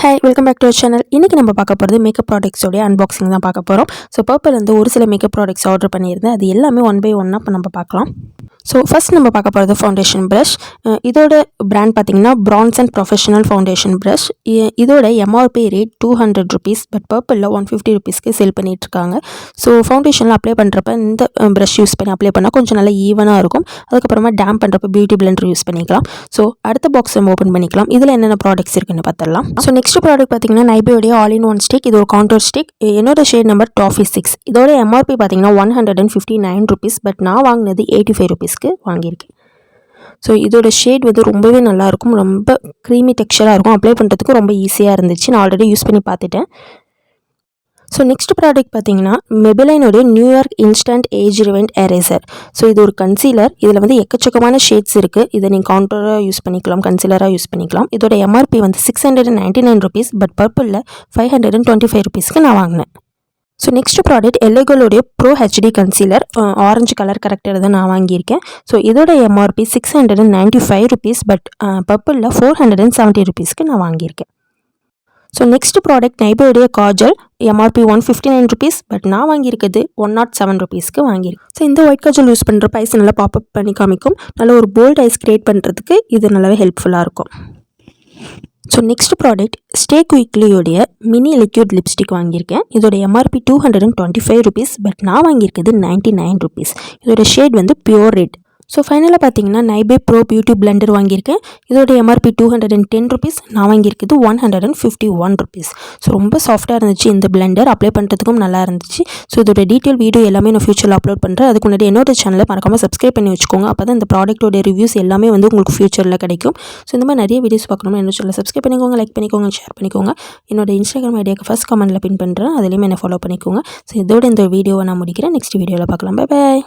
Hi, welcome back to our channel. இன்னைக்கு நம்ம பார்க்க போறது மேக்கப் ப்ராடக்ட்ஸ் உடைய அன்பாக்சிங் தான் பார்க்க போறோம். ஸோ Purplle வந்து ஒரு சில மேக்கப் ப்ராடக்ட்ஸ் ஆர்டர் பண்ணியிருந்தேன். அது எல்லாமே ஒன் பை ஒன்னா இப்போ நம்ம பார்க்கலாம். ஸோ ஃபர்ஸ்ட் நம்ம பார்க்க போகிறது ஃபவுண்டேஷன் ப்ரஷ். இதோட பிராண்ட் பார்த்தீங்கன்னா France and professional foundation brush. இதோட MRP rate 200 rupees, but Purplle 150 rupeesக்கு சேல் பண்ணிட்டு இருக்காங்க. ஸோ ஃபவுண்டேஷனில் அப்ளை பண்ணுறப்ப இந்த ப்ரஷ் யூஸ் பண்ணி அப்ளை பண்ணால் கொஞ்சம் நல்லா ஈவனாக இருக்கும். அதுக்கப்புறமா டேம் பண்ணுறப்ப பியூட்டி பிளெண்டர் யூஸ் பண்ணிக்கலாம். ஸோ அடுத்த பாக்ஸ் நம்ம ஓப்பன் பண்ணிக்கலாம். இதில் என்னென்ன ப்ராடக்ட்ஸ் இருக்குன்னு பார்த்துடலாம். ஸோ நெக்ஸ்ட் ப்ராடக்ட் பார்த்தீங்கன்னா நைபேயோடைய ஆல் இன் ஒன் ஸ்டிக். இது ஒரு கவுண்டர் ஸ்டிக். என்னோட ஷேட் நம்பர் டாஃபி 6. இதோட எம்ஆர்பி பார்த்தீங்கன்னா 159 rupees, பட் நான் வாங்கினது 85 rupeesக்கு வாங்கியிருக்கேன். ஸோ இதோட ஷேட் வந்து ரொம்பவே நல்லாயிருக்கும். ரொம்ப க்ரீமி டெக்ஸ்சராக இருக்கும். அப்ளை பண்ணுறதுக்கு ரொம்ப ஈஸியாக இருந்துச்சு. நான் ஆல்ரெடி யூஸ் பண்ணி பார்த்துட்டேன். ஸோ நெக்ஸ்ட் ப்ராடக்ட் பார்த்தீங்கன்னா மெபிலைனுடைய New York instant age ரிவெண்ட் eraser. So இது ஒரு கன்சீலர். இதில் வந்து எக்கச்சக்கமான ஷேட்ஸ் இருக்குது. இதை நீங்கள் கவுண்டராக யூஸ் பண்ணிக்கலாம், கன்சீலராக யூஸ் பண்ணிக்கலாம். இதோட எம்ஆர்பி வந்து 699 rupees, பட் Purplle 525 rupeesக்கு நான் வாங்கினேன். ஸோ நெக்ஸ்ட் ப்ராடக்ட் எல்லோகளுடைய pro HD concealer. Orange colour கரெக்டாக தான் நான் வாங்கியிருக்கேன். ஸோ இதோட எம்ஆர்பி 695 rupees, பட் Purplle 470 rupeesக்கு நான் வாங்கியிருக்கேன். ஸோ நெக்ஸ்ட் ப்ராடக்ட் நைபேயோடைய காஜல். எம்ஆர்பி 159 rupees, பட் நான் வாங்கியிருக்கிறது 107 rupeesக்கு வாங்கியிருக்கேன். ஸோ இந்த ஒயிட் காஜல் யூஸ் பண்ணுறப்ப ஐஸ் நல்லா பாப்அப் பண்ணி காமிக்கும். நல்ல ஒரு போல்ட் ஐஸ் க்ரியேட் பண்ணுறதுக்கு இது நல்லாவே ஹெல்ப்ஃபுல்லாக இருக்கும். ஸோ நெக்ஸ்ட் ப்ராடக்ட் ஸ்டே குயிக்லியோடைய மினி லிக்யூட் லிப்ஸ்டிக் வாங்கியிருக்கேன். இதோட எம்ஆர்பி 225 rupees, பட் நான் வாங்கியிருக்கிறது 99 rupees. இதோட ஷேட் வந்து பியூர் ரெட். ஸோ ஃபைனலாக பார்த்தீங்கன்னா நைபே ப்ரோ பியூட்டி பிளெண்டர் வாங்கியிருக்கேன். இதோட எம்ஆர்பி 210 rupees, நான் வாங்கியிருக்கிறது 151 rupees. ஸோ ரொம்ப சாஃப்டாக இருந்துச்சு இந்த பிளெண்டர். அப்ளை பண்ணுறதுக்கும் நல்லா இருந்துச்சு. ஸோ இதோட டீட்டெயில் வீடியோ எல்லாமே நான் ஃபியூச்சரில் அப்லோட் பண்ணுறேன். அதுக்கு முன்னாடி என்னோட சேனலை மறக்காமல் சப்ஸ்கிரைப் பண்ணி வச்சுக்கோங்க. அப்போ தான் இந்த ப்ராடக்ட்டோட ரிவ்யூஸ் எல்லாமே வந்து உங்களுக்கு ஃபியூச்சரில் கிடைக்கும். ஸோ இந்த மாதிரி நிறைய வீடியோஸ் பார்க்கணும்னா என்னோட சேனலை சப்ஸ்கிரைப் பண்ணிக்கோங்க, லைக் பண்ணிக்கோங்க, ஷேர் பண்ணிக்கோங்க. என்னோட இன்ஸ்டாகிராம் ஐடியாக்கு ஃபர்ஸ்ட் கமெண்ட்டில் பின் பண்ணுறேன். அதுலேயுமே என்னை ஃபாலோ பண்ணிக்கோங்க. ஸோ இதோட இந்த வீடியோவை நான் முடிக்கிறேன். நெக்ஸ்ட் வீடியோவில் பார்க்கலாம். Bye bye.